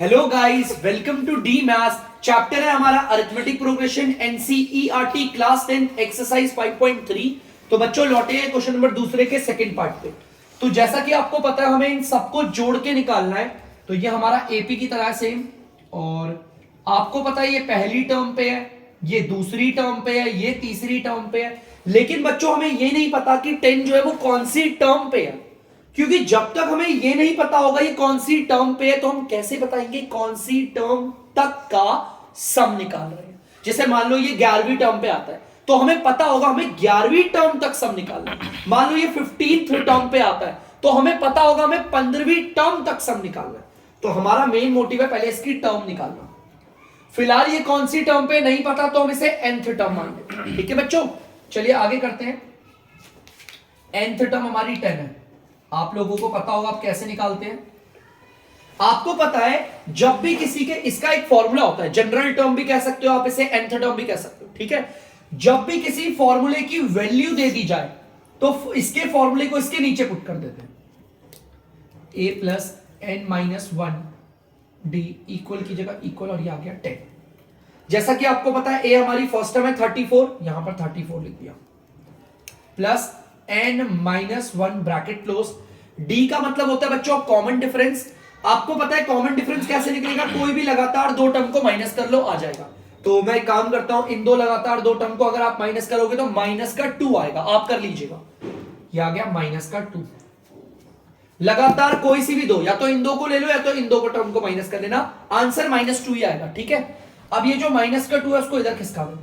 Hello guys, welcome to the maths. Chapter है हमारा arithmetic progression, NCERT class 10 exercise 5.3। तो बच्चों लौटे हैं क्वेश्चन नंबर दूसरे के सेकंड पार्ट पे। तो जैसा कि आपको पता है हमें इन सबको जोड़ के निकालना है। तो ये हमारा एपी की तरह है सेम, और आपको पता है ये पहली टर्म पे है, ये दूसरी टर्म पे है, ये तीसरी टर्म पे है। लेकिन बच्चों हमें ये नहीं पता कि 10 जो है वो कौन सी टर्म पे है, क्योंकि जब तक हमें ये नहीं पता होगा ये कौन सी टर्म पे है तो हम कैसे बताएंगे कौन सी टर्म तक का सम निकाल रहे हैं। जैसे मान लो ये 11वीं टर्म पे आता है तो हमें पता होगा हमें 11वीं टर्म तक सम निकालना है। मान लो ये 15th टर्म पे आता है तो हमें पता होगा हमें 15वीं टर्म तक सम निकालना है। तो हमारा मेन मोटिव है पहले इसकी टर्म निकालना। फिलहाल ये कौन सी टर्म पे नहीं पता तो हम इसे nth टर्म मान लेते हैं। ठीक है बच्चों, चलिए आगे करते हैं। nth टर्म हमारी 10 है। आप लोगों को पता होगा आप कैसे निकालते हैं। आपको पता है जब भी किसी के, इसका एक फॉर्मूला होता है, जनरल टर्म भी कह सकते हो आप इसे, nth टर्म भी कह सकते हो। ठीक है, जब भी किसी फॉर्मूले की वैल्यू दे दी जाए तो इसके फॉर्मूले को इसके नीचे पुट कर देते हैं। a plus n minus 1 d equal की जगह इक्वल, और ये आ गया 10। जैसा कि आपको पता है a हमारी फर्स्ट टर्म है 34, यहां पर 34 लिख दिया, plus n minus 1 bracket close. d का मतलब होता है बच्चों कॉमन डिफरेंस। आपको पता है कॉमन डिफरेंस कैसे निकलेगा, कोई भी लगातार दो टर्म को माइनस कर लो आ जाएगा। तो मैं एक काम करता हूं, इन दो लगातार दो टर्म को अगर आप माइनस करोगे तो माइनस का 2 आएगा, आप कर लीजिएगा। ये आ गया माइनस का 2। लगातार कोई सी भी दो, या तो इन दो को ले लो या तो इन दो को टर्म को माइनस कर लेना, आंसर -2 ही आएगा। ठीक है, अब ये जो माइनस का 2 है उसको इधर खिसका दो,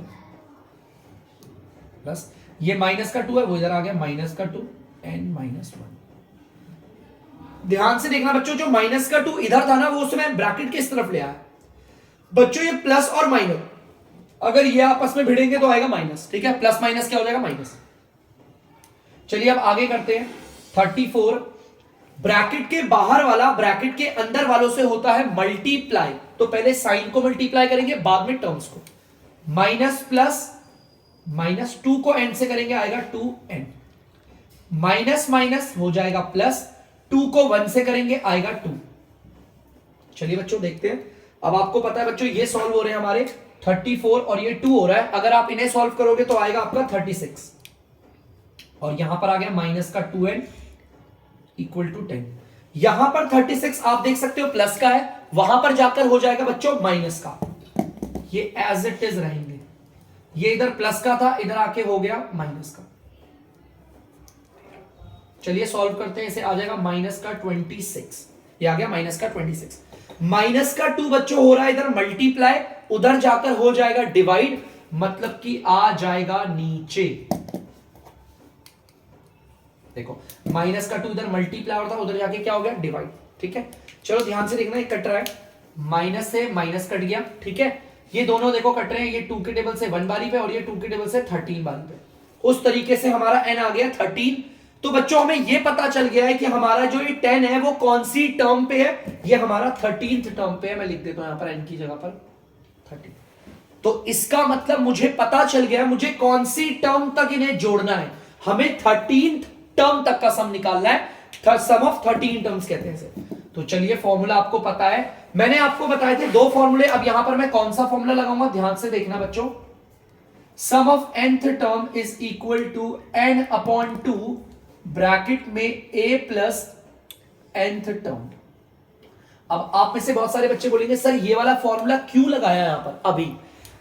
प्लस ये माइनस का 2 है वो इधर आ गया माइनस का 2 n माइनस 1। ध्यान से देखना बच्चों, जो माइनस का 2 इधर था ना वो उसमें ब्रैकेट किस तरफ ले आया बच्चों, ये प्लस और माइनस अगर ये आपस में भिड़ेंगे तो आएगा माइनस। ठीक है, प्लस माइनस क्या हो जाएगा, माइनस। चलिए अब आगे करते हैं। 34 ब्रैकेट के बाहर वाला ब्रैकेट के अंदर वालों से होता है मल्टीप्लाई, तो पहले साइन को मल्टीप्लाई करेंगे बाद में टर्म्स को। माइनस प्लस -2 को n से करेंगे आएगा 2n, माइनस माइनस हो जाएगा प्लस, 2 को 1 से करेंगे आएगा 2। चलिए बच्चों देखते हैं। अब आपको पता है बच्चों ये सॉल्व हो रहे हैं हमारे 34 और ये 2 हो रहा है, अगर आप इन्हें सॉल्व करोगे तो आएगा आपका 36, और यहां पर आ गया माइनस का 2n इक्वल टू 10। यहां पर 36 आप देख सकते हो प्लस का है, वहां पर जाकर हो जाएगा बच्चों माइनस का, ये एज इट इज रहेंगे। ये इधर प्लस का था, इधर आके हो गया माइनस का। चलिए सॉल्व करते हैं, इसे आ जाएगा माइनस का 26, ये आ गया माइनस का 26। माइनस का 2 बच्चों हो रहा है इधर मल्टीप्लाई, उधर जाकर हो जाएगा डिवाइड, मतलब कि आ जाएगा नीचे। देखो माइनस का 2 इधर मल्टीप्लाई होता है, उधर जाके क्या हो गया, डिवाइड। ठीक है, चलो ध्यान से देखना, ये कट रहा है, माइनस से माइनस कट गया। ठीक है, ये दोनों देखो कट रहे हैं, ये 2 के टेबल से 1 बारी पे और ये 2 के टेबल से 13 बारी पे। उस तरीके से हमारा n आ गया 13। तो बच्चों हमें ये पता चल गया है कि हमारा जो ये 10 है वो कौन सी टर्म पे है, ये हमारा 13th टर्म पे है। मैं लिख देता हूं यहां पर n की जगह पर 13। तो इसका मतलब मुझे पता चल गया मुझे कौन सी टर्म तक इन्हें जोड़ना है। हमें 13th टर्म तक का सम निकालना है, सम ऑफ 13 टर्म्स कहते हैं इसे। तो चलिए फॉर्मूला आपको पता है, मैंने आपको बताए थे 2 फॉर्मूले। अब यहां पर मैं कौन सा फॉर्मूला लगाऊंगा, ध्यान से देखना बच्चों। Sum of nth term is equal to n upon 2 bracket में a प्लस nth टर्म। अब आप में से बहुत सारे बच्चे बोलेंगे सर ये वाला फॉर्मूला क्यों लगाया यहां पर। अभी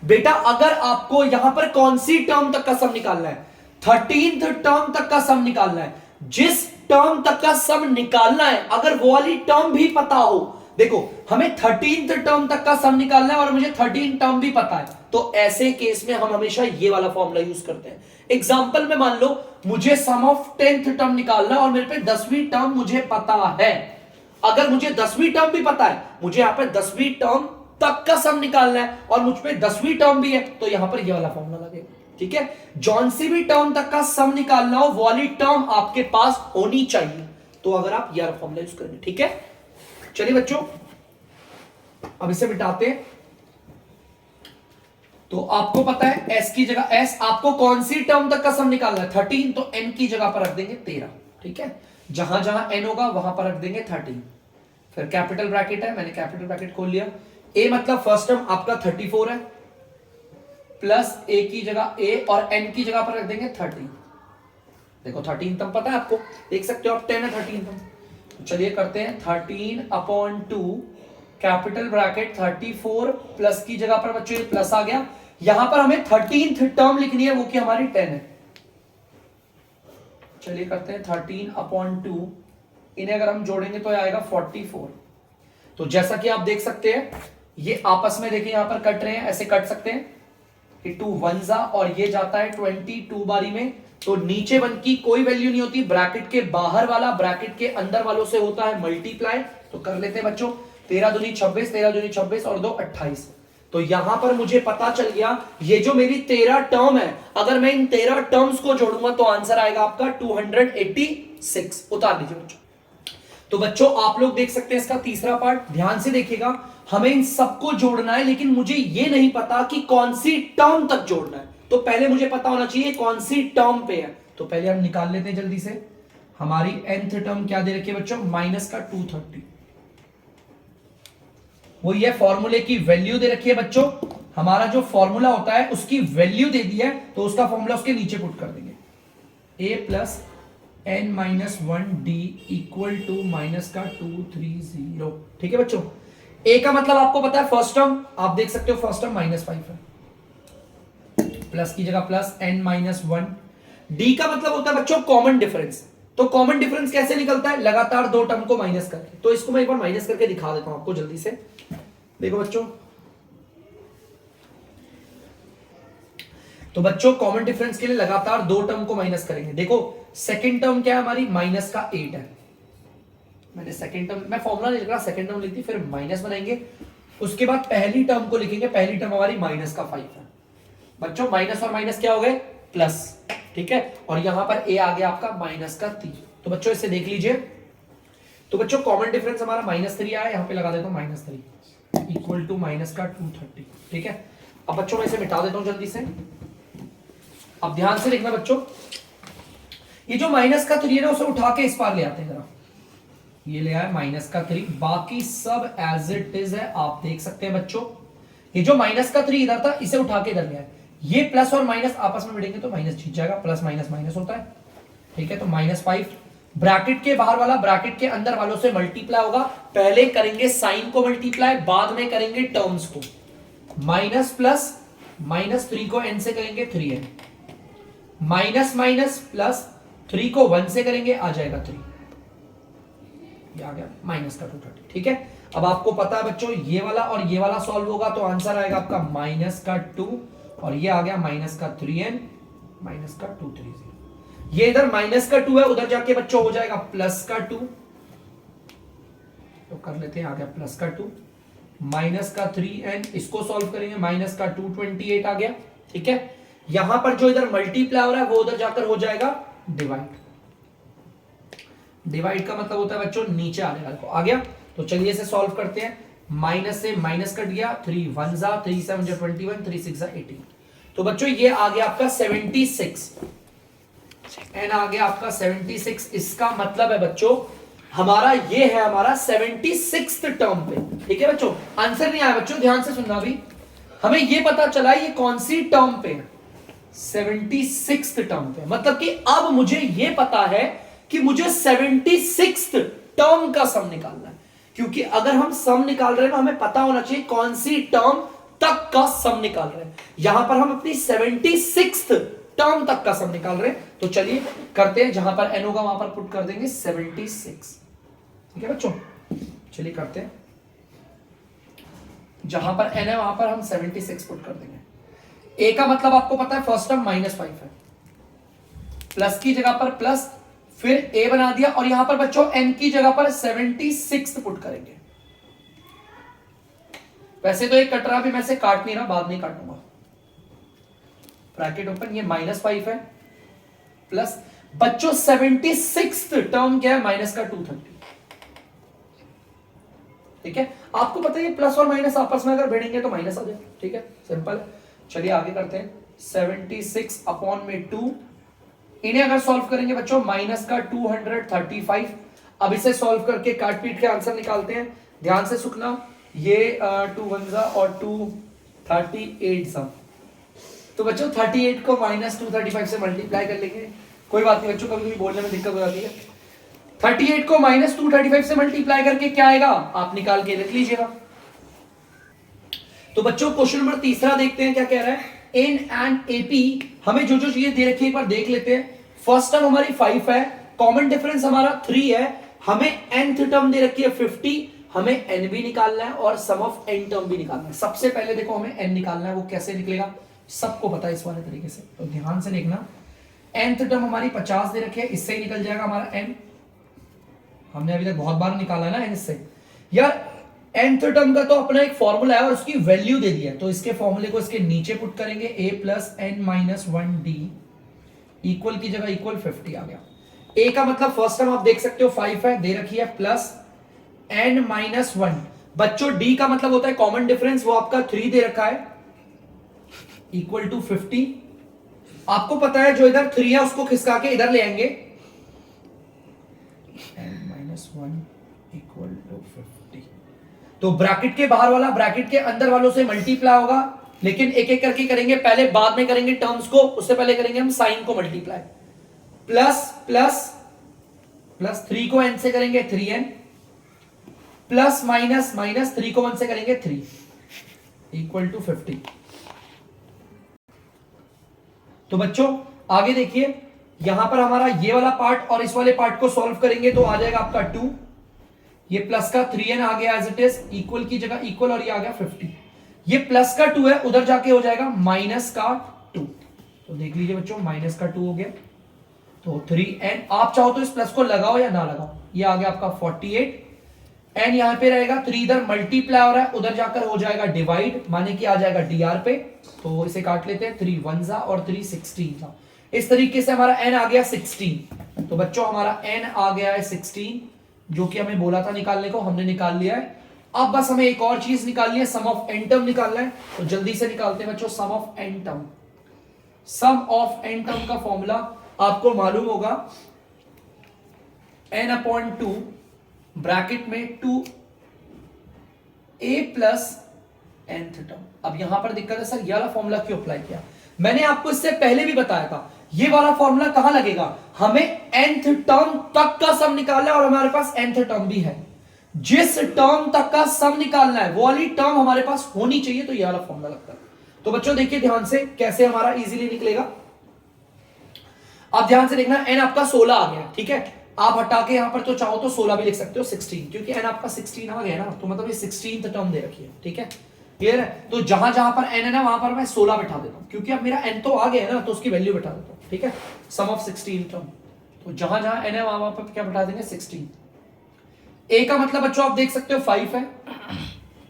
बेटा अगर आपको यहां पर कौन सी टर्म तक का सम निकालना है, 13th टर्म तक का सम निकालना है, जिस टर्म तक का सम निकालना है अगर वो वाली टर्म भी पता हो, देखो हमें 13th टर्म तक का सम निकालना है और मुझे 13 टर्म भी पता है, तो ऐसे केस में हम हमेशा ये वाला फॉर्मूला यूज करते हैं। एग्जांपल में मान लो मुझे सम ऑफ 10th टर्म निकालना है और मेरे पे 10वीं टर्म मुझे पता है। अगर मुझे 10वीं टर्म भी पता है, मुझे यहां पर 10वीं टर्म तक का सम निकालना है और मुझ पे 10वीं टर्म भी है, तो यहां पर ये वाला फॉर्मूला लगेगा। ठीक है, जौन सी भी टर्म तक का सम निकालना हो वो वाली टर्म आपके पास होनी चाहिए, तो अगर आप यह फॉर्मूला यूज करेंगे। ठीक है, चलिए बच्चों अब इसे मिटाते हैं। तो आपको पता है s की जगह s, आपको कौन सी टर्म तक का सम निकालना है 13, तो n की जगह पर रख देंगे 13। ठीक है, जहां जहां n होगा वहां पर रख देंगे 13। फिर कैपिटल ब्रैकेट है, मैंने कैपिटल ब्रैकेट खोल लिया। ए मतलब फर्स्ट टर्म आपका 34 है, प्लस ए की जगह ए और एन की जगह पर रख देंगे 13। देखो 13 टर्म पता है आपको, देख सकते हो आप 10 है 13 टर्म। तो चलिए करते हैं 13/2 कैपिटल ब्रैकेट 34 प्लस की जगह पर बच्चों ये प्लस आ गया। यहां पर हमें 13th टर्म लिखनी है वो कि हमारी 10 है। चलिए करते हैं 13/2, इन्हें अगर हम जोड़ेंगे तो आएगा 44। तो जैसा कि आप देख सकते हैं ये आपस में देखिए यहां पर कट रहे हैं, ऐसे कट सकते हैं कि 2 1 और ये जाता है 22 बारी में। तो नीचे वन की कोई वैल्यू नहीं होती, ब्रैकेट के बाहर वाला ब्रैकेट के अंदर वालों से होता है मल्टीप्लाई। तो कर लेते हैं बच्चों, 13 दूनी 26, 13 दूनी 26 और 2 28। तो यहां पर मुझे पता चल गया ये जो मेरी 13 टर्म है, अगर मैं इन 13 टर्म्स को जोड़ूंगा तो आंसर आएगा आपका 286। उतार दीजिए बच्चों। तो बच्चों आप लोग देख सकते हैं इसका तीसरा पार्ट, ध्यान से देखिएगा। हमें इन सबको जोड़ना है, लेकिन मुझे ये नहीं पता कि कौन सी टर्म तक जोड़ना है। तो पहले मुझे पता होना चाहिए कौन सी टर्म पे है। तो पहले हम निकाल लेते हैं जल्दी से। हमारी nth टर्म क्या दे रखी है बच्चों, माइनस का 230। वो ये फॉर्मूले की वैल्यू दे रखी है बच्चों। हमारा जो फॉर्मूला होता है उसकी वैल्यू दे दी है, तो उसका फॉर्मूला उसके नीचे पुट कर देंगे। a plus n-1d equal to minus का 230। ठीक है बच्चों। a का मतलब आपको पता है फर्स्ट टर्म, आप देख सकते हो फर्स्ट टर्म -5 है, प्लस की जगह प्लस n-1। d का मतलब होता है बच्चों कॉमन डिफरेंस। तो कॉमन डिफरेंस कैसे निकलता है, लगातार दो टर्म को माइनस करके। तो इसको मैं एक बार माइनस करके दिखा देता हूं आपको जल्दी से। देखो बच्चों, तो बच्चों कॉमन डिफरेंस के लिए लगातार दो टर्म को माइनस करेंगे। देखो सेकंड टर्म क्या है हमारी, माइनस का 8 है। मैंने सेकंड टर्म, मैं फॉर्मूला नहीं लिख रहा, सेकंड टर्म लिख दी, फिर माइनस बनाएंगे। उसके बाद पहली टर्म को लिखेंगे, पहली टर्म हमारी माइनस का 5 है। बच्चों माइनस और माइनस क्या हो गए, प्लस। ठीक है, और यहां पर a आ गया आपका माइनस का 3। तो बच्चों इसे देख लीजिए। तो बच्चों कॉमन डिफरेंस हमारा -3 आया, यहां पे लगा देता हूं -3 इक्वल टू माइनस का 230। ठीक है, अब बच्चों मैं इसे मिटा देता हूं जल्दी से। अब ध्यान से देखना बच्चों, ये जो माइनस का 3 है ना उसे उठा के इस पार ले आते हैं जरा। ये ले आया माइनस का 3, बाकी सब एज इट इज है, आप देख सकते हैं बच्चों। ये जो माइनस का 3 इधर था, इसे उठा के इधर ले आए। ये प्लस और माइनस आपस में मिलेंगे तो माइनस जीत जाएगा, प्लस माइनस माइनस होता है। ठीक है, तो -5 ब्रैकेट के बाहर वाला ब्रैकेट के अंदर वालों से मल्टीप्लाई होगा। पहले करेंगे साइन को मल्टीप्लाई, बाद में करेंगे टर्म्स को। माइनस प्लस -3 को n से करेंगे 3n, माइनस माइनस प्लस 3 को 1 से करेंगे, आ जाएगा 3। ये आ गया माइनस का 230। ठीक है, अब आपको पता है बच्चों ये वाला और ये वाला सॉल्व होगा तो आंसर आएगा आपका माइनस का 2, और ये आ गया माइनस का 3n माइनस का 230। ये इधर माइनस का 2 है, उधर जाके बच्चों हो जाएगा प्लस का 2। तो कर लेते हैं, आ गया प्लस का 2 माइनस का 3n, इसको सॉल्व करेंगे, माइनस का 228 आ गया। ठीक है, यहां पर जो इधर मल्टीप्लाई हो रहा है वो उधर जाकर हो जाएगा डिवाइड। डिवाइड का मतलब होता है बच्चों नीचे आ जाएगा, आ गया। तो चलिए इसे सॉल्व करते हैं। माइनस से माइनस कट गया, 3 1 जा, 3 7 जा 21, 3 6 जा 18। तो बच्चों ये आ गया आपका 76, एन आ गया आपका 76। इसका मतलब है बच्चों हमारा ये है हमारा 76th टर्म पे। ठीक है बच्चों, आंसर नहीं आया बच्चों, ध्यान से सुनना। अभी हमें ये पता चला ये कौन सी टर्म पे, 76th टर्म पे। मतलब कि अब मुझे ये पता है कि मुझे 76th टर्म का सम निकालना है, क्योंकि अगर हम सम निकाल रहे हैं ना हमें पता होना चाहिए कौन सी टर्म तक का सम निकाल रहे हैं। यहां पर हम अपनी 76th टर्म तक का सम निकाल रहे हैं। तो चलिए करते हैं, जहां पर n होगा वहां पर पुट कर देंगे 76। ठीक है बच्चों, चलिए करते हैं, जहां पर n है वहां पर हम 76 पुट कर देंगे। a का मतलब आपको पता है फर्स्ट टर्म -5 है, प्लस की जगह पर प्लस, फिर a बना दिया, और यहां पर बच्चों n की जगह पर 76 पुट करेंगे। वैसे तो एक कट रहा, भी मैं से काट नहीं रहा, बाद में काटूंगा। ब्रैकेट ओपन, ये -5 है, प्लस बच्चों 76th टर्म क्या है, माइनस का 230। ठीक है, आपको पता है प्लस और माइनस आपस में अगर भिड़ेंगे तो माइनस आ जाए। ठीक है, सिंपल है। चलिए आगे करते हैं, 76 अपॉन में 2, इन्हें अगर सॉल्व करेंगे बच्चों माइनस का 235, अब इसे सॉल्व करके काट पीट के आंसर निकालते हैं। ध्यान से सुनना, ये 2 1 जा और 2 38 सा। तो बच्चों 38 को -235 से मल्टीप्लाई कर लेंगे। कोई बात नहीं बच्चों, कभी कभी बोलने में दिक्कत हो जाती है। 38 को -235 से मल्टीप्लाई करके क्या आएगा आप निकाल के रख लीजिएगा। तो बच्चों क्वेश्चन नंबर तीसरा देखते हैं क्या कह रहा है। एन एंड एपी हमें जो जो चीजें दे रखी है एक बार देख लेते हैं। फर्स्ट टर्म हमारी 5 है, कॉमन डिफरेंस हमारा 3 है, हमें nth टर्म दे रखी है 50, हमें n भी निकालना है और सम ऑफ n टर्म भी निकालना है। सबसे पहले देखो हमें n निकालना है, वो कैसे निकलेगा सबको पता है इस वाले तरीके से, तो ध्यान से देखना। nth टर्म हमारी 50 दे रखी है, इससे ही निकल जाएगा हमारा n। हमने अभी तक बहुत बार निकाला है ना n से। यार nth टर्म का तो अपना एक फॉर्मूला है और उसकी वैल्यू दे दी है, तो इसके फॉर्मूले को इसके नीचे पुट करेंगे, a + n - 1d इक्वल की जगह इक्वल 50 आ गया। a का मतलब फर्स्ट टर्म आप देख सकते हो 5 है, दे रखी है, प्लस n - 1। बच्चों d का मतलब होता है कॉमन डिफरेंस, वो आपका 3 दे रखा है, इक्वल टू 50। आपको पता है जो इधर 3 है उसको खिसका के इधर ले आएंगे, n - 1 इक्वल टू 50। तो ब्रैकेट के बाहर वाला ब्रैकेट के अंदर वालों से मल्टीप्लाई होगा, लेकिन एक एक करके करेंगे, पहले बाद में करेंगे टर्म्स को, उससे पहले करेंगे हम साइन को मल्टीप्लाई। प्लस प्लस प्लस 3 को n से करेंगे 3n, प्लस माइनस माइनस 3 को 1 से करेंगे 3 इक्वल टू 50। तो बच्चों आगे देखिए, यहां पर हमारा ये वाला पार्ट और इस वाले पार्ट को सॉल्व करेंगे तो आ जाएगा आपका 2, ये प्लस का 3n आ गया एज इट इज, इक्वल की जगह इक्वल, और ये आ गया 50। ये प्लस का 2 है, उधर जाके हो जाएगा माइनस का 2। तो देख लीजिए बच्चों, माइनस का 2 हो गया, तो 3n। आप चाहो तो इस प्लस को लगाओ या ना लगाओ, ये आ गया आपका 48, n यहां पे रहेगा, 3 इधर मल्टीप्लाई हो रहा है, उधर जाकर हो जाएगा डिवाइड, माने कि आ जाएगा dr पे। तो इसे काट लेते हैं, 3 1 जा और 3 16 जा। इस तरीके से हमारा n आ गया 16। तो बच्चों हमारा n आ गया है 16, जो कि हमें बोला था निकालने को, हमने निकाल लिया है। अब बस हमें एक और चीज निकालनी है, सम ऑफ n टर्म निकालना है। तो जल्दी से निकालते हैं बच्चों sum of n term. Sum of n term का फॉर्मूला आपको मालूम होगा, n/2 ब्रैकेट में 2a प्लस nth टर्म। अब यहां पर दिक्कत है, सर ये वाला फॉर्मूला क्यों अप्लाई किया? मैंने आपको इससे पहले भी बताया था, ये वाला फॉर्मूला कहां लगेगा, हमें nth टर्म तक का सम निकालना है और हमारे पास nth टर्म भी है। जिस टर्म तक का सम निकालना है वो वाली टर्म हमारे पास होनी चाहिए, तो ये वाला फॉर्मूला लगता है। तो बच्चों देखिए ध्यान से कैसे हमारा इजीली निकलेगा। आप ध्यान से देखना, n आपका 16 आ गया, ठीक है। आप हटा के यहां पर तो चाहो तो 16 भी लिख सकते हो, 16, क्योंकि n आपका 16 आ गया ना, तो मतलब ये 16th टर्म दे रखी है, ठीक है, क्लियर है। तो जहां जहां पर n है ना, वहां पर मैं 16 बैठा देता हूं, क्योंकि अब मेरा n तो आ गया है ना, तो उसकी वैल्यू बैठा देता हूं, ठीक है। सम ऑफ 16 टर्म, तो जहां जहां n है वहां पर क्या बैठा देंगे, 16। a का मतलब बच्चों आप देख सकते हो 5 है,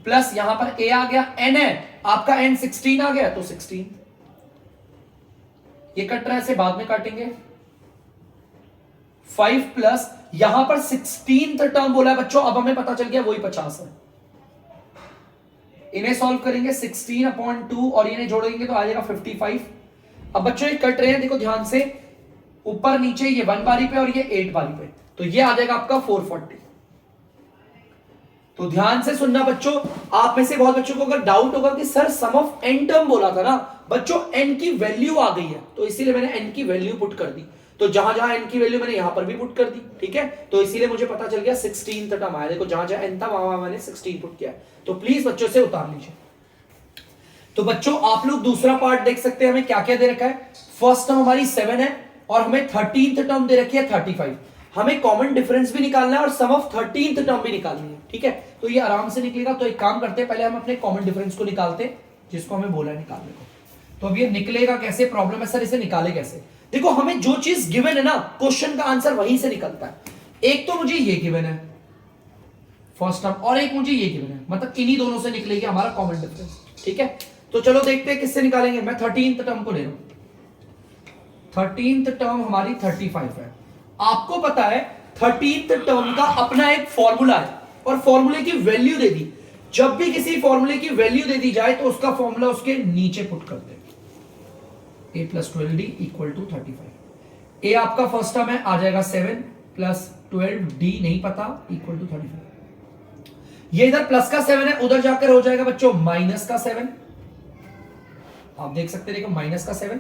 प्लस यहां पर a आ गया, n है आपका, n 16 आ गया, तो 16। ये कट रहा है, इसे बाद में काटेंगे। 5 प्लस यहां पर 16th टर्म बोला है बच्चों, अब हमें पता चल गया वही 50 है। इन्हें सॉल्व करेंगे 16/2 और इन्हें जोड़ेंगे तो आ जाएगा 55। अब बच्चों ये कट रहे हैं, देखो ध्यान से, ऊपर नीचे, ये 1 बारी पे और ये 8 बारी पे, तो ये आ जाएगा आपका 440। तो ध्यान से सुनना बच्चों, आप में से बहुत बच्चों को अगर डाउट होगा कि sir sum of n term बोला था ना, बच्चों n की वैल्यू आ गई है, तो इसीलिए मैंने n की वैल्यू पुट कर दी। तो जहां जहां n की वैल्यू मैंने यहां पर भी पुट कर दी, ठीक है, तो इसीलिए मुझे पता चल गया 16th टर्म आया। देखो जहां जहां n था वहां मैंने 16 पुट किया, तो प्लीज बच्चों से उतार लीजिए। तो बच्चों आप लोग दूसरा पार्ट देख सकते हैं, हमें क्या क्या दे रखा है। फर्स्ट टर्म हमारी 7 है और हमें 13th टर्म दे रखी है 35। हमें कॉमन डिफरेंस भी निकालना है और सम ऑफ 13th टर्म भी निकालनी है, ठीक है। तो ये आराम से निकलेगा। तो एक काम करते हैं, पहले हम अपने कॉमन डिफरेंस को निकालते हैं, जिसको हमें बोला है निकालने को। तो अब ये निकलेगा कैसे, प्रॉब्लम है सर इसे निकाले कैसे। देखो हमें जो चीज गिवन है ना, क्वेश्चन का आंसर वहीं से निकलता है। एक तो मुझे ये गिवन है फर्स्ट टर्म, और एक मुझे ये गिवन है, मतलब इन्हीं दोनों से निकलेगी हमारा कॉमन डिफरेंस, ठीक है। तो चलो देखते हैं किससे निकालेंगे। मैं 13th टर्म को ले रहा हूं। 13th टर्म हमारी 35 है। आपको पता है 13th टर्म का अपना एक फॉर्मूला है और फॉर्मूले की वैल्यू दे दी। जब भी किसी फॉर्मूले की वैल्यू दे दी जाए तो उसका फॉर्मूला उसके नीचे पुट करते हैं, a + 12d = 35। a आपका फर्स्ट टर्म है, आ जाएगा 7 + 12d नहीं पता इक्वल टू 35। ये इधर प्लस का 7 है, उधर जाकर हो जाएगा बच्चों माइनस का 7। आप देख सकते हैं, देखो माइनस का 7।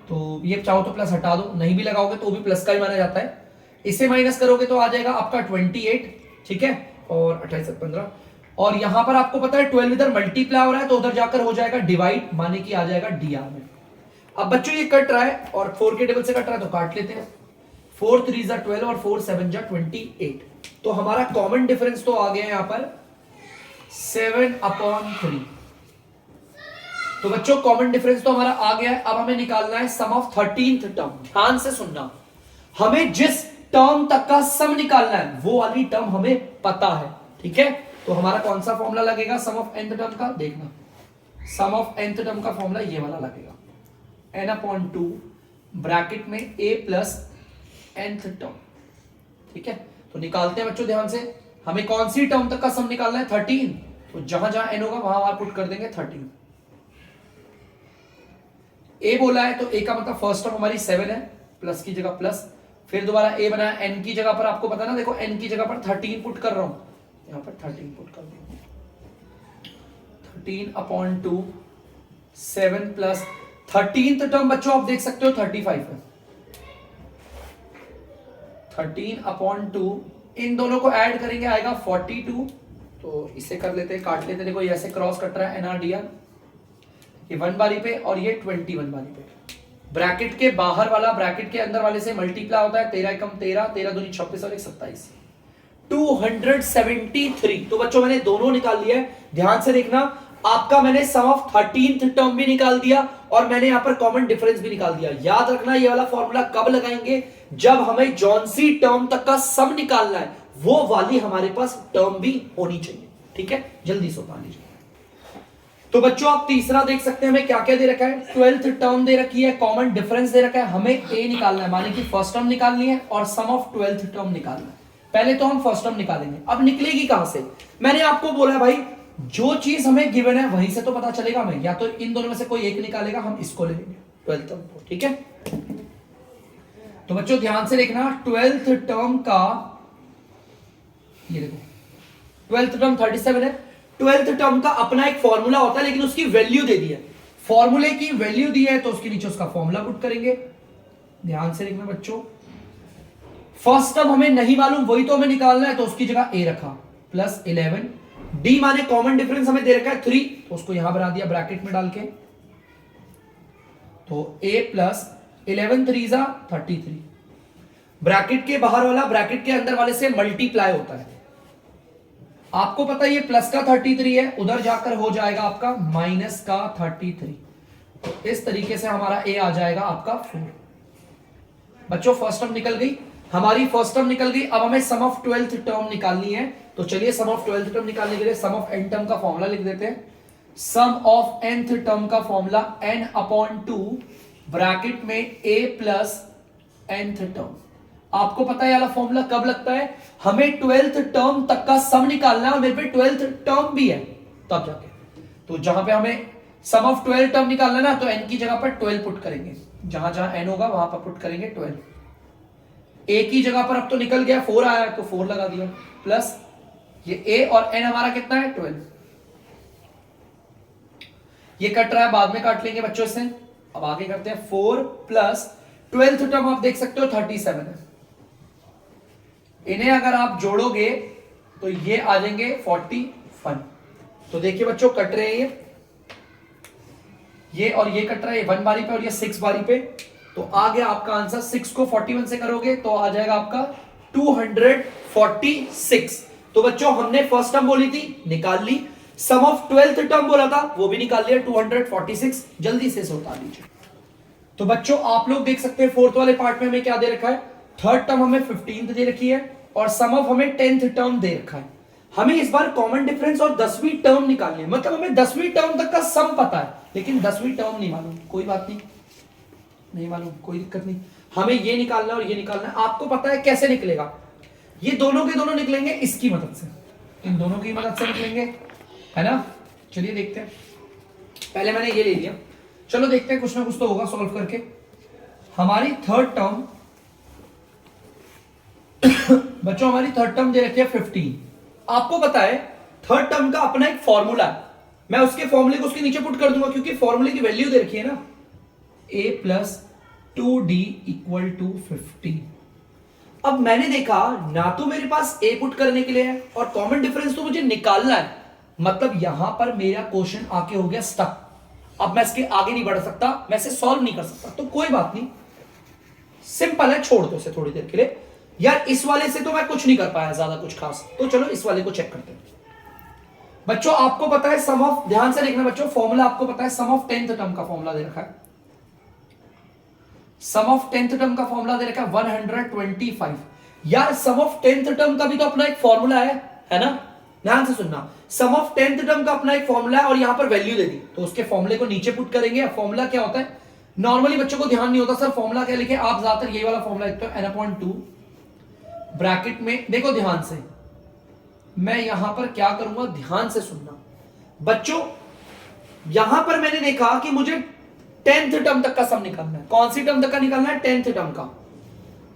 तो ये चाहो तो प्लस हटा दो, नहीं भी लगाओगे तो भी प्लस का ही माना जाता है। इसे माइनस करोगे तो आ जाएगा आपका 28, ठीक है, और 28 15। और यहां पर आपको पता है 12 इधर मल्टीप्लाई हो रहा है तो उधर जाकर हो जाएगा डिवाइड, माने कि आ जाएगा dr में। अब बच्चों ये कट रहा है और 4 के टेबल से कट रहा है तो काट लेते हैं। 4 3 जा 12 और 4 7 जा 28। तो हमारा कॉमन डिफरेंस तो आ गया यहां पर 7/3। तो बच्चों कॉमन डिफरेंस तो हमारा आ गया है। अब हमें निकालना है सम ऑफ 13th टर्म। ध्यान से सुनना, हमें जिस टर्म तक का सम निकालना है वो वाली टर्म हमें पता है, ठीक है। तो हमारा कौन सा फॉर्मूला लगेगा सम ऑफ nth टर्म का, देखना सम ऑफ nth टर्म का फॉर्मूला ये वाला लगेगा, n/2 ब्रैकेट में a प्लस nth टर्म, ठीक है। तो निकालते हैं बच्चों ध्यान से, हमें कौन सी टर्म तक का सम निकालना है 13। तो जहां जहां n होगा वहां पुट कर देंगे 13। a बोला है तो a का मतलब फर्स्ट टर्म हमारी 7 है, प्लस की जगह प्लस, फिर दोबारा a बनाया n की जगह पर, आपको पता ना, देखो n की जगह पर 13 पुट कर रहा हूं, यहां पर 13 पुट कर दूंगा। 13/2 7 प्लस 13th टर्म बच्चों आप देख सकते हो 35 है। 13/2 इन दोनों को ऐड करेंगे आएगा 42। तो इसे कर लेते हैं, काट लेते हैं। देखो ऐसे क्रॉस कट रहा है NRDR, ये 1 बारी पे और ये 21 बारी पे। ब्रैकेट के बाहर वाला ब्रैकेट के अंदर वाले से मल्टीप्लाई होता है, 13 एकम 13, 13 दूनी 26 और 1 27, 273। तो बच्चों मैंने दोनों निकाल लिया है। ध्यान से देखना, आपका मैंने सम ऑफ 13th टर्म भी निकाल दिया और मैंने यहां पर कॉमन डिफरेंस भी निकाल दिया। याद रखना ये वाला फॉर्मूला कब लगाएंगे, जब हमें जौन सी टर्म तक का सम निकालना है वो वाली हमारे पास टर्म भी होनी चाहिए, ठीक है। जल्दी से उतार लीजिए। तो बच्चों आप तीसरा देख सकते हैं, हमें क्या क्या दे रखा है, 12th टर्म दे रखी है, कॉमन डिफरेंस दे रखा है, हमें a निकालना है, माने कि फर्स्ट टर्म निकालनी है और सम ऑफ 12th टर्म निकालना है। पहले तो हम फर्स्ट टर्म निकालेंगे। अब निकलेगी कहां से, मैंने आपको बोला भाई जो चीज हमें गिवन है वहीं से तो पता चलेगा हमें, या तो इन दोनों में से कोई एक निकालेगा, हम इसको ले लेंगे 12th टर्म को, ठीक है। तो बच्चों ध्यान से देखना, 12th टर्म का ये देखो 12th टर्म 37 है। 12th टर्म का अपना एक फॉर्मूला होता है, लेकिन उसकी वैल्यू दे दी है, फॉर्मूले की वैल्यू दी है तो उसके नीचे उसका फॉर्मूला पुट करेंगे। ध्यान से देखना बच्चों, फर्स्ट टर्म हमें नहीं मालूम, वही तो हमें निकालना है, तो उसकी जगह a रखा प्लस 11, d माने कॉमन डिफरेंस हमें दे रखा है 3, तो उसको यहां बना दिया ब्रैकेट में डाल के, तो a प्लस 11 3 जा 33। ब्रैकेट के बाहर वाला ब्रैकेट के अंदर वाले से मल्टीप्लाई होता है। आपको पता है ये प्लस का 33 है, उधर जाकर हो जाएगा आपका माइनस का 33। तो इस तरीके से हमारा a आ जाएगा आपका 4। बच्चों फर्स्ट टर्म निकल गई हमारी, फर्स्ट टर्म निकल गई। अब हमें सम ऑफ 12th टर्म निकालनी है, तो चलिए सम ऑफ 12th टर्म निकालने के लिए सम ऑफ n टर्म का फॉर्मूला लिख देते हैं। सम ऑफ nth टर्म का फॉर्मूला n/2 ब्रैकेट में a प्लस nth टर्म। आपको पता है वाला फॉर्मूला कब लगता है, हमें 12th टर्म तक का सम निकालना है और मेरे पे 12th टर्म भी है तब जाके। तो जहां पे हमें सम ऑफ 12 टर्म निकालना है ना, तो n की जगह पर 12 पुट करेंगे, जहां जहां n होगा वहां पर पुट करेंगे 12। a की जगह पर अब तो निकल गया 4 आया तो 4 लगा दिया, प्लस ये a और n हमारा कितना है 12। ये कट रहा है, बाद में काट लेंगे बच्चों से। अब आगे करते हैं 4 प्लस 12th टर्म आप देख सकते हो 37 है। इन्हें अगर आप जोड़ोगे तो ये आ जाएंगे 41। तो देखिए बच्चों कट रहे हैं ये और ये कट रहा है, 1 बारी पे और ये 6 बारी पे। तो आ गया आपका आंसर, 6 को 41 से करोगे तो आ जाएगा आपका 246। तो बच्चों हमने फर्स्ट टर्म बोली थी, निकाल ली। सम ऑफ 12th टर्म बोला था, वो भी निकाल लिया 246। जल्दी से उतार लीजिए। तो बच्चों आप लोग देख सकते हैं फोर्थ वाले पार्ट में हमें क्या दे रखा है, थर्ड टर्म हमें 15th दे रखी है और सम ऑफ हमें 10th टर्म दे रखा है। हमें इस बार कॉमन डिफरेंस और 10वीं टर्म निकालनी है, मतलब हमें 10वीं टर्म तक का सम पता है लेकिन 10वीं टर्म नहीं मालूम। कोई बात नहीं मालूम, कोई दिक्कत नहीं। हमें ये निकालना है और ये निकालना है। आपको पता है कैसे निकलेगा, ये दोनों के दोनों निकलेंगे इसकी मदद से, इन दोनों की मदद से निकलेंगे, है ना। चलिए देखते हैं, पहले मैंने ये ले लिया, चलो देखते हैं कुछ ना कुछ तो होगा सॉल्व करके। हमारी थर्ड टर्म बच्चों हमारी थर्ड टर्म दे रखी है 15। आपको पता है थर्ड टर्म का अपना एक फॉर्मूला है, मैं उसके फॉर्मूले को उसके नीचे पुट कर दूंगा क्योंकि फॉर्मूले की वैल्यू दे रखी है ना, a plus 2d equal to 50। अब मैंने देखा ना तो मेरे पास a पुट करने के लिए है और कॉमन डिफरेंस तो मुझे निकालना है, मतलब यहां पर मेरा क्वेश्चन आके हो गया स्टक। अब मैं इसके आगे नहीं बढ़ सकता, मैं इसे सॉल्व नहीं कर सकता, तो कोई बात नहीं, सिंपल है, छोड़ दो इसे थोड़ी देर के लिए। यार इस वाले से तो मैं कुछ नहीं कर पाया ज्यादा कुछ खास, तो चलो इस वाले को चेक करते हैं। बच्चों आपको पता है सम ऑफ, ध्यान से देखना बच्चों, फॉर्मूला आपको पता है सम ऑफ 10th टर्म का फॉर्मूला दे रखा है, सम ऑफ 10th टर्म का फॉर्मूला दे रखा है 125। यार सम ऑफ 10th टर्म का भी तो अपना एक फॉर्मूला है ना, ध्यान से सुनना, सम ऑफ 10th टर्म का अपना एक फॉर्मूला है और यहां पर वैल्यू दे दी, तो उसके फॉर्मूले को नीचे पुट करेंगे। फॉर्मूला क्या होता है, नॉर्मली बच्चों को ध्यान नहीं होता सर फॉर्मूला क्या लिखे, आप ज्यादातर ये वाला फॉर्मूला लिखते हो n/2 ब्रैकेट में। देखो ध्यान से, मैं यहां पर क्या करूंगा, ध्यान से सुनना बच्चों, यहां पर मैंने देखा कि मुझे 10th टर्म तक का सम निकालना है। कौन सी टर्म तक का निकालना है, 10th टर्म का।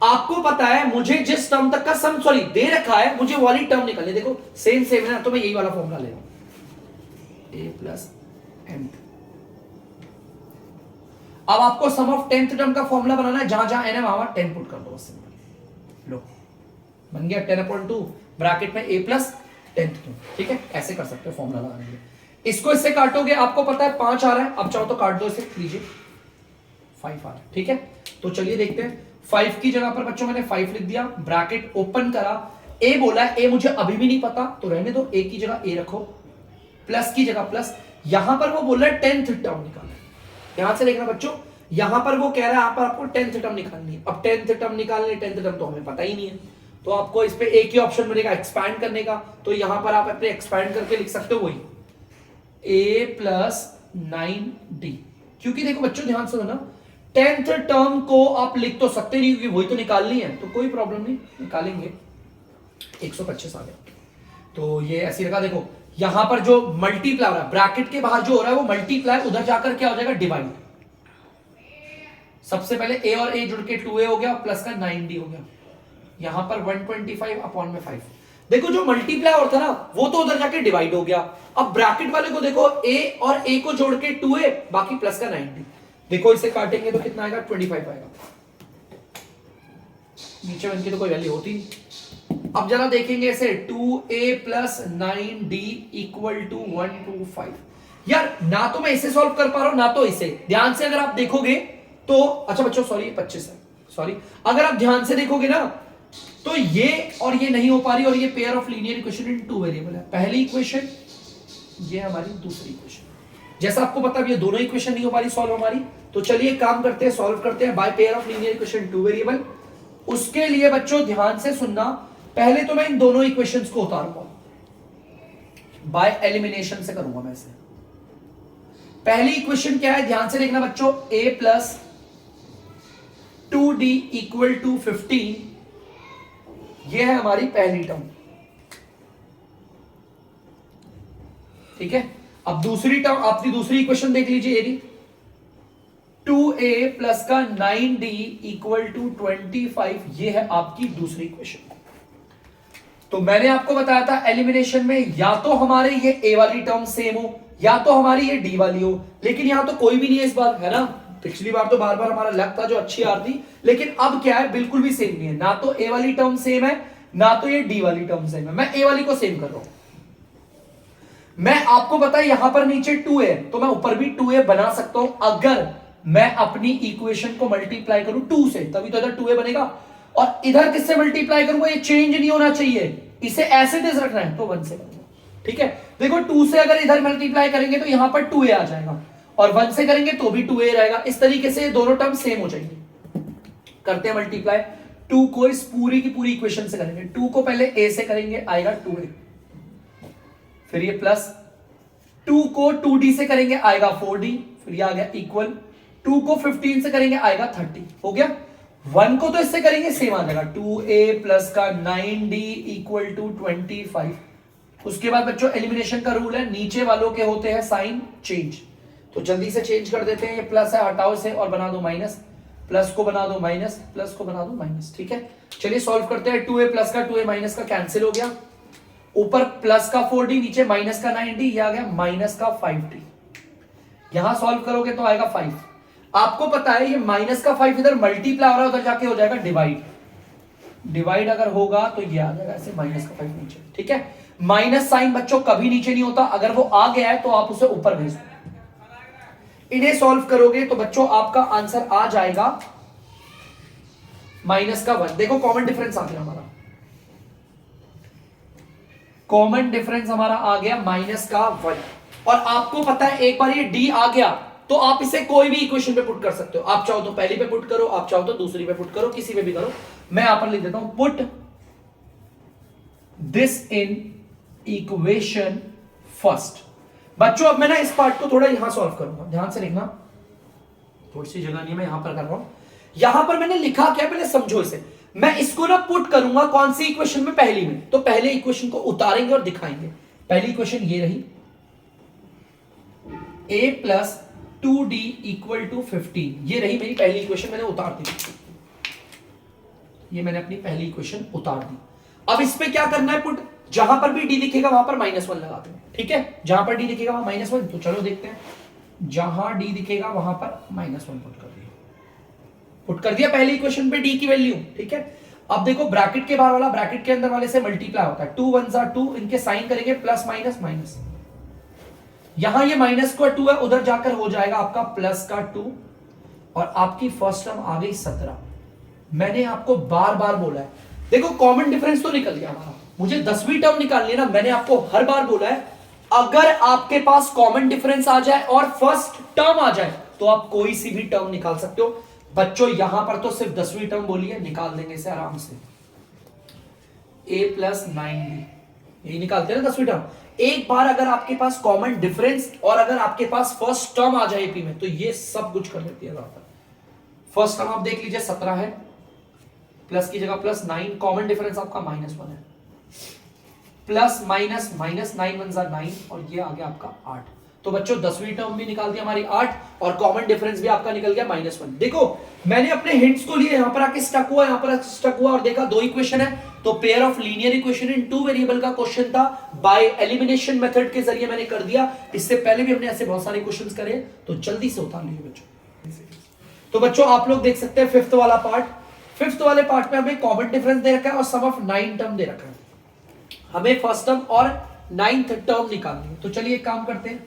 आपको पता है मुझे जिस टर्म तक का सम सॉरी दे रखा है, मुझे वाली टर्म निकालनी, देखो सेम सेम है ना, तो मैं यही वाला फॉर्मूला ले रहा हूं, a प्लस n। अब आपको सम ऑफ 10th टर्म का फॉर्मूला बनाना है, जहां जहां n है वहां 10 पुट कर दो बस, सिंपल। लो बन गया 10/2 ब्रैकेट में a प्लस 10th टर्म, ठीक है, ऐसे कर सकते हो फॉर्मूला लगाने के लिए। इसको इससे काटोगे, आपको पता है 5 आ रहा है, अब चाहो तो काट दो इसे, लीजिए 5 आ रहा है, ठीक है। तो चलिए देखते हैं, 5 की जगह पर बच्चों मैंने 5 लिख दिया, ब्रैकेट ओपन करा, a बोला है, a मुझे अभी भी नहीं पता तो रहने दो, a की जगह a रखो, प्लस की जगह प्लस, यहां पर वो बोल रहा है 10th टर्म निकालना है। ध्यान से देखना बच्चों, यहां पर वो कह रहा है यहां पर आपको 10th टर्म निकालनी है। अब 10th टर्म निकालनी है, 10th टर्म तो हमें पता ही नहीं है, तो आपको इस पे एक ही ऑप्शन मिलेगा एक्सपैंड करने का, तो यहां पर आप अपने एक्सपैंड करके लिख सकते हो वही a प्लस 9d, क्योंकि देखो बच्चों ध्यान से ना, 10th टर्म को आप लिख तो सकते नहीं क्योंकि वही तो निकालनी है, तो कोई प्रॉब्लम नहीं, निकालेंगे। 125 आ गया, तो ये ऐसी रखा, देखो यहां पर जो मल्टीप्लाई हो रहा है, ब्रैकेट के बाहर जो हो रहा है वो मल्टीप्लाई, उधर जाकर क्या हो जाएगा, डिवाइड। सबसे पहले a और a जुड़ के 2a हो गया, प्लस का 9d हो गया, यहां पर 125 अपॉन में 5। देखो जो मल्टीप्लाई होता था ना, वो तो उधर जाके डिवाइड हो गया। अब ब्रैकेट वाले को देखो, a और a को जोड़ के 2a, बाकी प्लस का 9d। देखो इसे काटेंगे तो कितना आएगा, 25 आएगा, नीचे इनकी तो कोई वैल्यू होती नहीं। अब जरा देखेंगे इसे, 2a plus 9d equal to 125। यार ना तो मैं इसे सॉल्व कर पा रहा हूं ना तो इसे, ध्यान से अगर आप देखोगे तो, अच्छा बच्चों सॉरी 25 है, सॉरी, अगर आप ध्यान से देखोगे ना तो ये और ये नहीं हो पा रही, और ये pair of linear equation in 2 variable है। पहली इक्वेशन, ये हमारी दूसरी इक्वेशन, जैसा आपको पता है ये दोनों इक्वेशन नहीं हो पा रही सॉल्व हमारी, तो चलिए काम करते हैं, सॉल्व करते हैं by pair of linear equation 2 variable. उसके लिए बच्चों ध्यान से सुनना, पहले तो मैं इन दोनों इक्वेशंस को उतारूंगा, बाय एलिमिनेशन से करूंगा मैं इसे। पहली इक्वेशन क्या है, ध्यान से देखना बच्चों, a plus 2d equal to 15, ये है हमारी पहली टर्म, ठीक है। अब दूसरी टर्म, आपकी दूसरी इक्वेशन देख लीजिए, यदि 2a प्लस का 9d इक्वल टू 25, ये है आपकी दूसरी इक्वेशन। तो मैंने आपको बताया था एलिमिनेशन में या तो हमारे ये a वाली टर्म सेम हो या तो हमारी ये d वाली हो, लेकिन यहां तो कोई भी नहीं है इस बार, है ना। पिछली बार तो बार बार हमारा लक था जो अच्छी आ रही थी, लेकिन अब क्या है, बिल्कुल भी सेम नहीं है, ना तो a वाली टर्म सेम है ना तो ये d वाली टर्म सेम है। मैं a वाली को सेम कर रहा हूं, मैं आपको पता है यहां पर नीचे 2 है तो मैं ऊपर भी 2a बना सकता हूं, अगर मैं अपनी इक्वेशन को मल्टीप्लाई करूं 2 से, तभी तो इधर 2a बनेगा, और इधर किससे मल्टीप्लाई करूंगा, ये चेंज नहीं होना चाहिए, इसे ऐसे दिस रखना है, तो 1 से करूंगा, ठीक है। देखो 2 से अगर इधर मल्टीप्लाई करेंगे तो यहां पर 2a आ जाएगा, और 1 से करेंगे तो भी 2a रहेगा। इस तरीके से दोनों टर्म सेम हो जाएंगे। करते हैं मल्टीप्लाई, 2 को इस पूरी की पूरी इक्वेशन से करेंगे, 2 को पहले a से करेंगे, आएगा 2a, फिर ये प्लस 2 को 2d से करेंगे, आएगा 4d, फिर ये आ गया इक्वल, 2 को 15 से करेंगे, आएगा 30, हो गया। 1 को तो इससे करेंगे, सेम आ जाएगा, 2a प्लस का 9d इक्वल टू 25। उसके बाद बच्चों एलिमिनेशन का रूल है, नीचे वालों के होते हैं साइन चेंज, तो जल्दी से चेंज कर देते हैं, ये प्लस है हटाओ इसे और बना दो माइनस, प्लस को बना दो माइनस, प्लस को बना दो माइनस। ठीक है, चलिए सॉल्व करते हैं। 2a प्लस का 2a माइनस का कैंसिल हो गया, ऊपर प्लस का 4d, नीचे माइनस का 9d, ये आ गया माइनस का 5d। यहां सॉल्व करोगे तो आएगा 5। आपको पता है ये माइनस का 5 इधर मल्टीप्लाई हो रहा है, उधर जाके हो जाएगा डिवाइड। डिवाइड अगर होगा तो ये आ जाएगा ऐसे माइनस का 5 नीचे। ठीक है, माइनस साइन बच्चों कभी नीचे नहीं होता, अगर वो आ गया है तो आप उसे ऊपर भेज दो। इन्हें सॉल्व करोगे तो बच्चों आपका आंसर आ जाएगा माइनस का 1। देखो कॉमन डिफरेंस आ गया हमारा, कॉमन डिफरेंस हमारा आ गया माइनस का 1। और आपको पता है एक बार ये डी आ गया तो आप इसे कोई भी इक्वेशन पे पुट कर सकते हो। आप चाहो तो पहली पे पुट करो, आप चाहो तो दूसरी पे पुट करो, किसी पे भी करो। मैं यहां पर लिख देता हूं put this in equation first. बच्चों अब मैं ना इस पार्ट को थोड़ा यहां सॉल्व करूंगा, ध्यान से लिखना, थोड़ी सी जगह नहीं मैं यहां पर कर रहा हूं। यहां पर मैंने लिखा क्या पहले समझो इसे। मैं इसको ना पुट करूंगा कौन सी इक्वेशन में, पहली में। तो पहले इक्वेशन को उतारेंगे और दिखाएंगे। पहली इक्वेशन ये रही, a plus 2d equal to 15। ये रही मेरी पहली इक्वेशन, मैंने उतार दी। ये मैंने अपनी पहली इक्वेशन उतार दी। अब इस पे क्या करना है पुट, जहां पर भी d दिखेगा वहां पर -1 लगा देंगे। ठीक है, जहां पर d दिखेगा वहां -1, तो चलो देखते हैं। जहां d दिखेगा वहां पर -1 पुट कर दिया, पुट कर दिया पहली इक्वेशन पे d की वैल्यू। ठीक है, अब देखो ब्रैकेट के बाहर वाला ब्रैकेट के अंदर वाले से मल्टीप्लाई होता है, 2 1 2, इनके साइन करेंगे प्लस माइनस माइनस। यहां ये माइनस का 2 है, उधर जाकर हो जाएगा आपका प्लस का 2, और आपकी फर्स्ट टर्म आ गई 17। मैंने आपको बार बार बोला है, देखो कॉमन डिफरेंस तो निकल गया हमारा, मुझे 10वीं टर्म निकालनी है ना। मैंने आपको हर बार बोला है अगर आपके पास कॉमन डिफरेंस आ जाए और फर्स्ट टर्म आ जाए तो आप कोई सी भी टर्म निकाल सकते हो। बच्चों यहां पर तो सिर्फ 10वीं टर्म बोली है, निकाल देंगे इसे आराम से। a प्लस 9b, यही निकालते हैं ना 10वीं टर्म। एक बार अगर आपके पास कॉमन डिफरेंस और अगर आपके पास फर्स्ट टर्म आ जाए एपी में तो ये सब कुछ कर देती है। फर्स्ट टर्म आप देख लीजिए 17 है, प्लस की जगह प्लस 9, कॉमन डिफरेंस आपका -1 है, प्लस माइनस माइनस 9 1 9, और ये आ गया आपका 8। तो बच्चों 10वीं टर्म भी निकाल दी हमारी 8, और कॉमन डिफरेंस भी आपका निकल गया -1। देखो मैंने अपने हिंट्स को लिए, यहां पर आके स्टक हुआ, यहां पर स्टक हुआ, और देखा दो इक्वेशन है, तो pair of linear equation in 2 variable का क्वेश्चन था, बाय एलिमिनेशन मेथड के जरिए मैंने कर दिया। इससे पहले भी हमने ऐसे बहुत सारे क्वेश्चंस करे, तो जल्दी से उतार लीजिए बच्चों। तो बच्चों आप लोग देख सकते हैं फिफ्थ वाला पार्ट, फिफ्थ वाले पार्ट में हमें कॉमन डिफरेंस दे रखा है और सम ऑफ 9 टर्म दे रखा है। हमें फर्स्ट टर्म और 9th टर्म निकालनी है। तो चलिए एक काम करते हैं,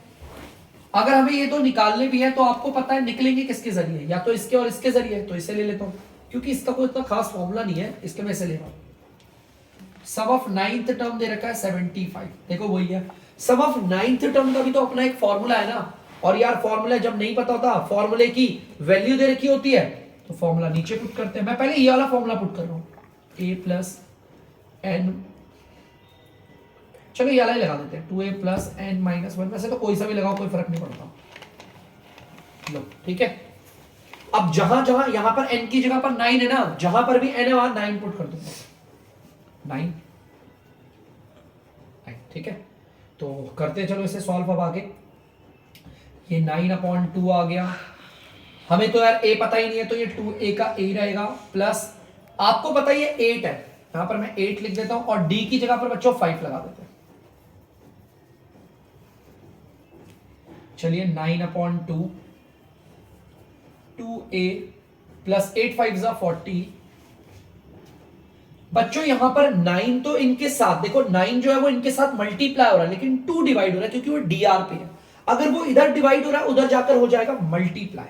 अगर हमें ये तो निकालने भी है तो आपको पता है निकलेंगे किसके जरिए, या तो इसके और इसके जरिए। तो इसे ले लेता हूं, क्योंकि इसका कोई इतना खास फॉर्मूला नहीं है, इसके मैं इसे ले रहा हूं। सम ऑफ 9th टर्म दे रखा है 75। देखो वही है, सम ऑफ 9th टर्म का भी तो अपना एक फॉर्मूला है ना। और यार फॉर्मूला जब नहीं पता होता, फॉर्मूले की वैल्यू दे रखी होती है, तो फॉर्मूला नीचे पुट करते हैं। मैं पहले ये वाला फॉर्मूला पुट कर रहा हूं, a प्लस n, चलो ये वाला ही लगा देते हैं, 2a प्लस n माइनस 1। वैसे तो कोई सा भी लगाओ कोई फर्क नहीं पड़ता। लो ठीक है, अब जहां जहां यहां पर n की जगह पर 9 है ना, जहां पर भी n है वहां 9 पुट कर दूंगा, 9। ठीक है, तो करते हैं, चलो इसे सॉल्व। अब आगे ये 9/2 आ गया, हमें तो यार a पता ही नहीं है, तो ये 2a का a रहेगा, प्लस आपको पता ही है 8 है, यहां पर मैं 8 लिख देता हूं, और d की जगह पर बच्चों 5 लगा देते हैं। चलिए 9/2, 2a प्लस 8 5 = 40। बच्चों यहां पर 9 तो इनके साथ, देखो 9 जो है वो इनके साथ मल्टीप्लाई हो रहा है, लेकिन 2 डिवाइड हो रहा है क्योंकि वो dr पे है। अगर वो इधर डिवाइड हो रहा है, उधर जाकर हो जाएगा मल्टीप्लाई।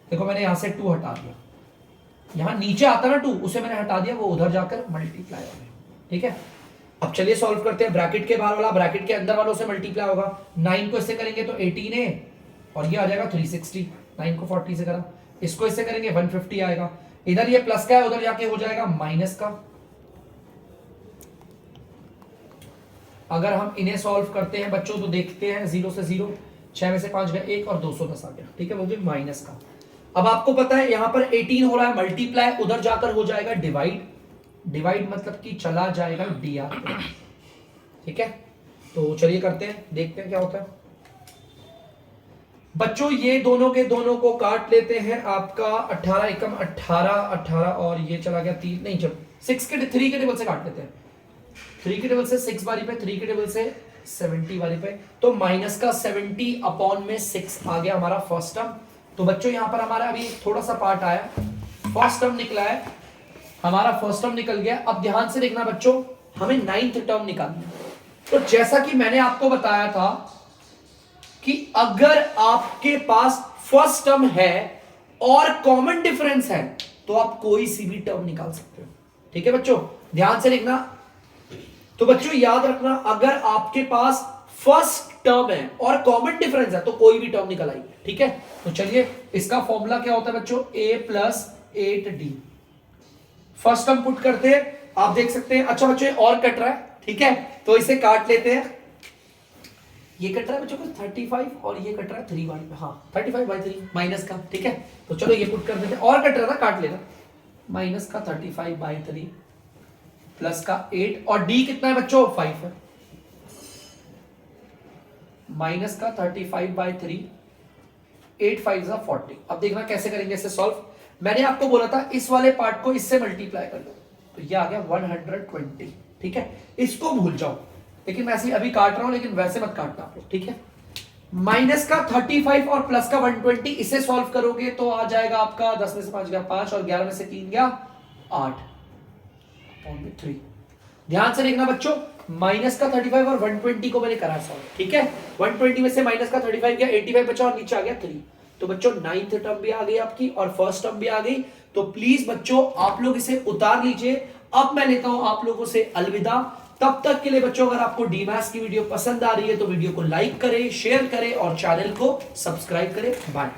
देखो मैंने यहां से 2 हटा दिया, यहां नीचे आता ना 2, उसे मैंने हटा दिया, वो उधर जाकर मल्टीप्लाई हो गया। ठीक है, अब चलिए सॉल्व करते हैं। ब्रैकेट के बाहर वाला ब्रैकेट के अंदर वालों से मल्टीप्लाई होगा। 9 को इससे करेंगे तो 18 है, और ये आ जाएगा 360। 9 को 40 से करा, इसको इससे करेंगे 150 आएगा। इधर ये प्लस का है, उधर जाके हो जाएगा माइनस का। अगर हम इन्हें सॉल्व करते हैं बच्चों तो देखते हैं 0 से 0, 6 में से 5 गया 1, और 210 आ गया। ठीक है, वो भी माइनस का। अब आपको पता है यहां पर 18 हो रहा है मल्टीप्लाई, उधर जाकर हो जाएगा डिवाइड। डिवाइड मतलब कि चला जाएगा dr पे। ठीक है, तो चलिए करते हैं, देखते हैं क्या होता है। बच्चों ये दोनों के दोनों को काट लेते हैं, आपका 18 एकम 18 18 और ये चला गया 3, नहीं चलो 6 के 3 के टेबल से काट लेते हैं, 3 के टेबल से 6 बारी पे, 3 के टेबल से 70 बारी पे, तो माइनस का 70 अपॉन में 6 आ गया हमारा फर्स्ट टर्म। तो बच्चों यहां पर हमारा अभी थोड़ा सा पार्ट आया, फर्स्ट टर्म निकला है हमारा, फर्स्ट टर्म निकल गया। अब ध्यान से देखना बच्चों, हमें 9th टर्म निकालना है। तो जैसा कि मैंने आपको बताया था कि अगर आपके पास फर्स्ट टर्म है और कॉमन डिफरेंस है तो आप कोई सी भी टर्म निकाल सकते हो। ठीक है बच्चों, ध्यान से देखना। तो बच्चों याद रखना, अगर आपके पास फर्स्ट टर्म है और कॉमन डिफरेंस है तो कोई भी टर्म निकल आएगी। ठीक है, तो चलिए इसका फॉर्मूला क्या होता है बच्चों, a plus 8d। First term put करते हैं, आप देख सकते हैं। अच्छा बच्चों और कट रहा है, ठीक है, तो इसे काट लेते हैं। ये कट रहा है बच्चों को 35 और ये कट रहा है 3 बाई पे, हाँ 35/3 माइनस का। ठीक है, तो चलो ये पुट कर देते हैं, और कट रहा था काट लेना, माइनस का 35/3 प्लस का 8 और d कितना है बच्चों 5 है, माइनस का 35/3 8 5 40। अब देखना कैसे करेंगे इसे सॉल्व। मैंने आपको बोला था इस वाले पार्ट को इससे मल्टीप्लाई कर लो, तो ये आ गया 120। ठीक है, इसको भूल जाओ, लेकिन मैं अभी काट रहा हूं, लेकिन वैसे मत काटना आप लोग। ठीक है, माइनस का 35 और प्लस का 120, इसे सॉल्व करोगे तो आ जाएगा आपका 10 में से 5 गया 5 और 11 में से 3 गया 8 3। ध्यान से देखना बच्चों, माइनस का 35 और 120 को मैंने करा सॉल्व। ठीक है, 120 में से माइनस का 35 गया 85 बचा और नीचे आ गया 3। तो बच्चों 9th टर्म भी आ गई आपकी और फर्स्ट टर्म भी आ गई। तो प्लीज बच्चों आप लोग इसे उतार लीजिए। अब मैं लेता हूं आप लोगों से अलविदा। तब तक के लिए बच्चों, अगर आपको डी मैथ्स की वीडियो पसंद आ रही है तो वीडियो को लाइक करें, शेयर करें और चैनल को सब्सक्राइब करें। बाय।